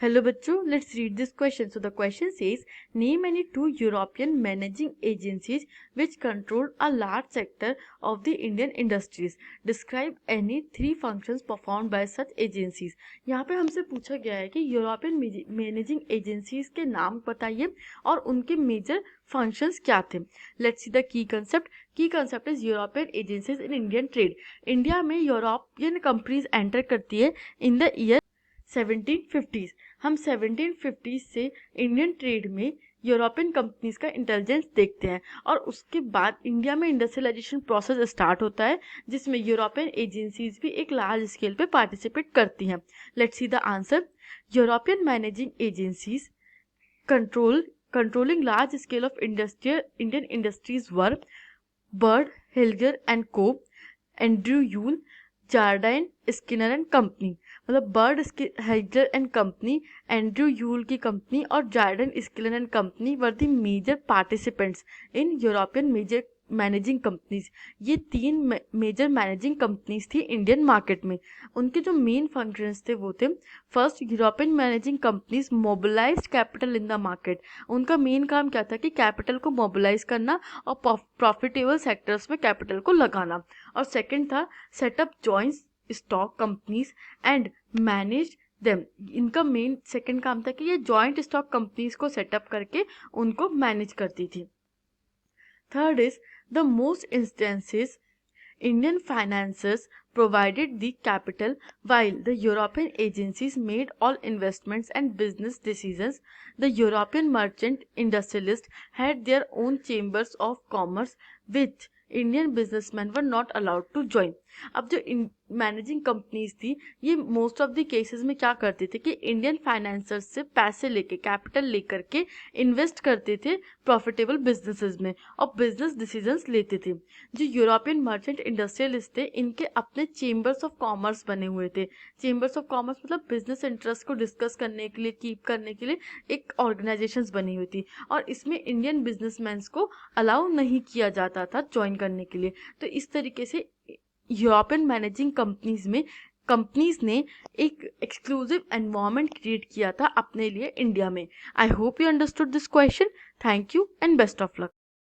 Hello बच्चों, let's read this question. So the question says, name any two European managing agencies which control a large sector of the Indian industries. Describe any three functions performed by such agencies. यहाँ पे हमसे पूछा गया है कि European managing agencies के नाम बताइए और उनके मेजर फंक्शंस क्या थे. Let's see the key concept. Key concept is European agencies in Indian trade. India में यूरोपियन कंपनीज एंटर करती है इन द ईयर 1750s. हम 1750s से इंडियन ट्रेड में यूरोपियन कंपनीज का इंटेलिजेंस देखते हैं और उसके बाद इंडिया में इंडस्ट्रियलाइजेशन प्रोसेस स्टार्ट होता है जिसमें यूरोपियन एजेंसीज भी एक लार्ज स्केल पे पार्टिसिपेट करती हैं. Let's see the answer. European managing agencies controlling large scale of Indian industries were Bird, Hilger and Co, Andrew Yule, Jardine Skinner and company. मतलब Bird Heilgers and company, Andrew Yule की company और Jardine Skinner and company were the major participants in European major managing companies. ये तीन major managing companies थी Indian market में. उनके जो main functions थे वो थे, first, European managing companies mobilised capital in the market. उनका मेन काम क्या था कि कैपिटल को मोबिलाइज करना और प्रॉफिटेबल सेक्टर्स में कैपिटल को लगाना. और सेकंड था, setup joint stock companies and manage them. इनका मेन सेकंड काम था कि ये जॉइंट स्टॉक कंपनीज को सेटअप करके उनको मैनेज करती थी. Third is the most instances Indian financiers provided the capital while the European agencies made all investments and business decisions. The European merchant industrialists had their own chambers of commerce which Indian businessmen were not allowed to join. अब जो managing companies थी ये most of the cases में क्या करते थे कि Indian financiers से पैसे लेके, कैपिटल लेकर के इन्वेस्ट करते थे प्रॉफिटेबल बिजनेसेस में और बिजनेस डिसीजंस लेते थे. जो यूरोपियन मर्चेंट इंडस्ट्रियलिस्ट थे इनके अपने चेंबर्स ऑफ कॉमर्स बने हुए थे. चेंबर्स ऑफ कॉमर्स मतलब बिजनेस इंटरेस्ट को डिस्कस करने के लिए, कीप करने के लिए एक ऑर्गेनाइजेशंस बनी हुई थी और इसमें इंडियन बिजनेसमैन को अलाउ नहीं किया जाता था ज्वाइन करने के लिए. तो इस तरीके से यूरोपियन मैनेजिंग कंपनीज ने एक एक्सक्लूसिव एनवायरनमेंट क्रिएट किया था अपने लिए इंडिया में. I hope you understood this question. Thank you and best of luck.